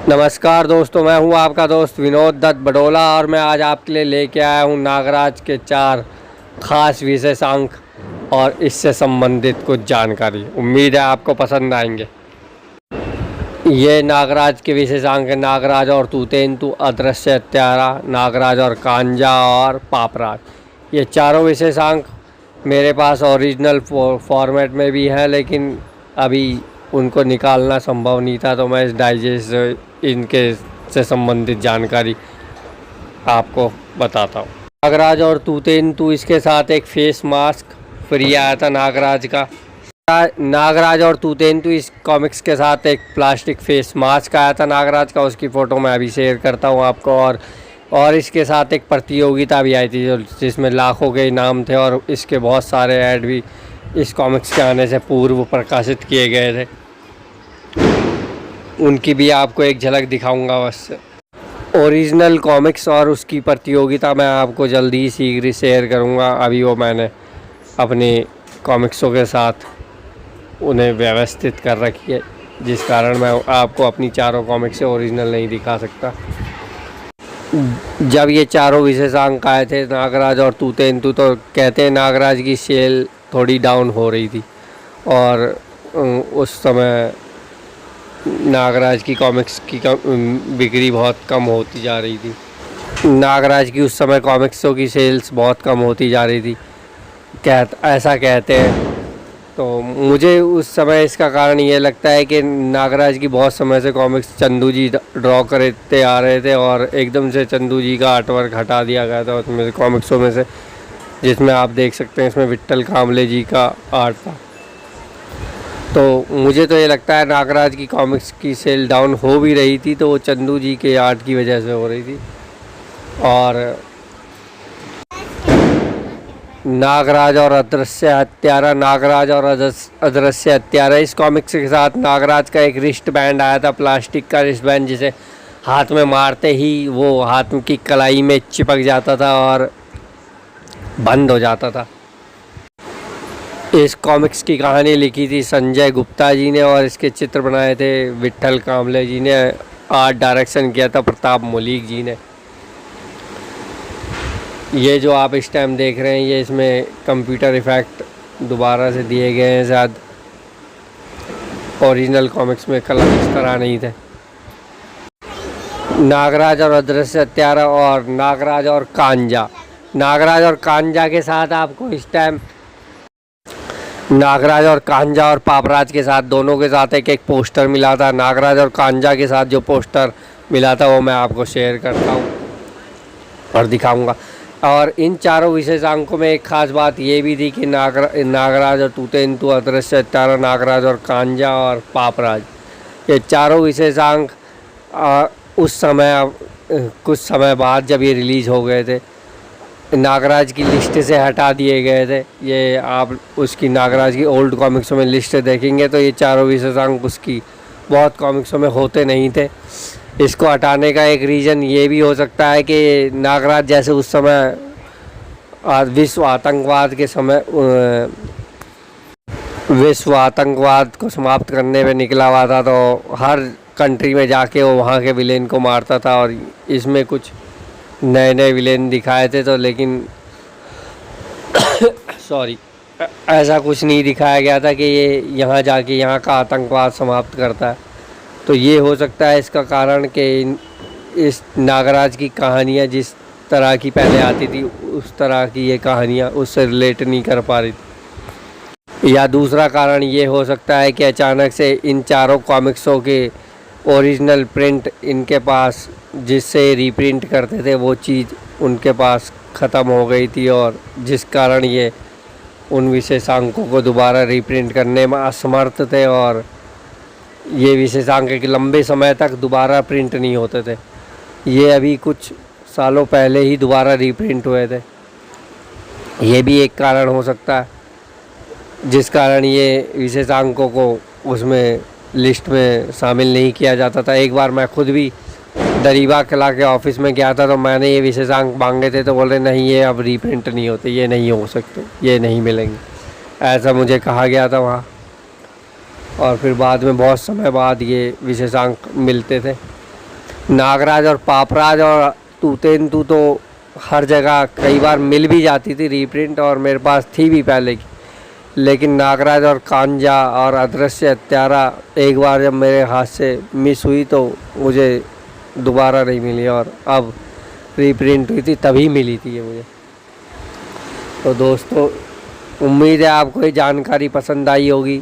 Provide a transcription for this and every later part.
नमस्कार दोस्तों, मैं हूं आपका दोस्त विनोद दत्त बडोला और मैं आज आपके लिए लेके आया हूं नागराज के 4 खास विशेषांक और इससे संबंधित कुछ जानकारी। उम्मीद है आपको पसंद आएंगे। ये नागराज के विशेषांक हैं: नागराज और तूतेंतु, अदृश्य हत्यारा, नागराज और कांजा और पापराज। ये चारों विशेषांक मेरे पास ओरिजिनल फॉर्मेट में भी हैं, लेकिन अभी उनको निकालना संभव नहीं था, तो मैं इस डाइजेस्ट इनके से संबंधित जानकारी आपको बताता हूँ। नागराज और तूतेंतु, इसके साथ एक फेस मास्क फ्री आया था नागराज का। नागराज और तूतेंतु इस कॉमिक्स के साथ एक प्लास्टिक फेस मास्क आया था नागराज का, उसकी फ़ोटो मैं अभी शेयर करता हूँ आपको। और इसके साथ एक प्रतियोगिता भी आई थी जिसमें लाखों के इनाम थे, और इसके बहुत सारे ऐड भी इस कॉमिक्स के आने से पूर्व प्रकाशित किए गए थे। उनकी भी आपको एक झलक दिखाऊंगा। बस ओरिजिनल कॉमिक्स और उसकी प्रतियोगिता मैं आपको जल्दी ही शीघ्र शेयर करूंगा। अभी वो मैंने अपने कॉमिक्सों के साथ उन्हें व्यवस्थित कर रखी है, जिस कारण मैं आपको अपनी चारों कॉमिक्स से ओरिजिनल नहीं दिखा सकता। जब ये चारों विशेषांक आए थे, नागराज और तूतेंतु, तो कहते हैं नागराज की सेल थोड़ी डाउन हो रही थी और उस समय नागराज की कॉमिक्स की बिक्री बहुत कम होती जा रही थी। नागराज की उस समय कॉमिक्सों की सेल्स बहुत कम होती जा रही थी, ऐसा कहते हैं। तो मुझे उस समय इसका कारण ये लगता है कि नागराज की बहुत समय से कॉमिक्स चंदू जी ड्रॉ करते आ रहे थे और एकदम से चंदू जी का आर्टवर्क हटा दिया गया था उसमें से, कॉमिक्सों में से, जिसमें आप देख सकते हैं इसमें विट्ठल कांबले जी का आर्ट था। तो मुझे तो ये लगता है नागराज की कॉमिक्स की सेल डाउन हो भी रही थी तो वो चंदू जी के आर्ट की वजह से हो रही थी। और नागराज और अदृश्य हत्यारा, नागराज और अदृश्य हत्यारा, इस कॉमिक्स के साथ नागराज का एक रिस्ट बैंड आया था, प्लास्टिक का रिस्ट बैंड, जिसे हाथ में मारते ही वो हाथ की कलाई में चिपक जाता था और बंद हो जाता था। इस कॉमिक्स की कहानी लिखी थी संजय गुप्ता जी ने और इसके चित्र बनाए थे विट्ठल कांबले जी ने। आर्ट डायरेक्शन किया था प्रताप मलिक जी ने। ये जो आप इस टाइम देख रहे हैं, ये इसमें कंप्यूटर इफ़ेक्ट दोबारा से दिए गए हैं, शायद ओरिजिनल कॉमिक्स में कलर इस तरह नहीं थे। नागराज और अदृश्य हत्यारा और नागराज और कांजा। नागराज और कांजा के साथ आपको इस टाइम नागराज और कांजा और पापराज के साथ, दोनों के साथ एक एक पोस्टर मिला था। नागराज और कांजा के साथ जो पोस्टर मिला था वो मैं आपको शेयर करता हूँ और दिखाऊंगा। और इन चारों विशेषांकों में एक ख़ास बात ये भी थी कि नागराज और तूतेंतु, अदृश्य हत्यारा, नागराज और कांजा और पापराज, ये चारों विशेषांक उस समय कुछ समय बाद जब ये रिलीज़ हो गए थे, नागराज की लिस्ट से हटा दिए गए थे। ये आप उसकी नागराज की ओल्ड कॉमिक्सों में लिस्ट देखेंगे तो ये चारों विशेषांक उसकी बहुत कॉमिक्सों में होते नहीं थे। इसको हटाने का एक रीज़न ये भी हो सकता है कि नागराज जैसे उस समय विश्व आतंकवाद के समय विश्व आतंकवाद को समाप्त करने पे निकला हुआ था, तो हर कंट्री में जाके वो वहाँ के विलेन को मारता था और इसमें कुछ नए नए विलेन दिखाए थे, तो लेकिन सॉरी, ऐसा कुछ नहीं दिखाया गया था कि ये यहाँ जाके यहाँ का आतंकवाद समाप्त करता है। तो ये हो सकता है इसका कारण कि इस नागराज की कहानियाँ जिस तरह की पहले आती थी उस तरह की ये कहानियाँ उससे रिलेट नहीं कर पा रही थी। या दूसरा कारण ये हो सकता है कि अचानक से इन चारों कॉमिक्सों के ओरिजिनल प्रिंट इनके पास, जिससे रीप्रिंट करते थे, वो चीज़ उनके पास ख़त्म हो गई थी और जिस कारण ये उन विशेषांकों को दोबारा रीप्रिंट करने में असमर्थ थे और ये विशेषांक एक लंबे समय तक दोबारा प्रिंट नहीं होते थे। ये अभी कुछ सालों पहले ही दोबारा रीप्रिंट हुए थे। ये भी एक कारण हो सकता है जिस कारण ये विशेषांकों को उसमें लिस्ट में शामिल नहीं किया जाता था। एक बार मैं खुद भी दरीबा कला के ऑफिस में गया था, तो मैंने ये विशेषांक मांगे थे, तो बोले नहीं, ये अब रीप्रिंट नहीं होते, ये नहीं हो सकते, ये नहीं मिलेंगे, ऐसा मुझे कहा गया था वहाँ। और फिर बाद में बहुत समय बाद ये विशेषांक मिलते थे। नागराज और पापराज और तूतेंतु तो हर जगह कई बार मिल भी जाती थी रीप्रिंट, और मेरे पास थी भी पहले की। लेकिन नागराज और कांजा और अदृश्य हत्यारा एक बार जब मेरे हाथ से मिस हुई तो मुझे दोबारा नहीं मिली, और अब रीप्रिंट हुई थी तभी मिली थी ये मुझे। तो दोस्तों, उम्मीद है आपको ये जानकारी पसंद आई होगी।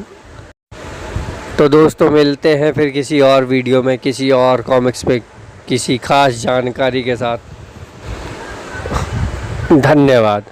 तो दोस्तों, मिलते हैं फिर किसी और वीडियो में, किसी और कॉमिक्स पे किसी खास जानकारी के साथ। धन्यवाद।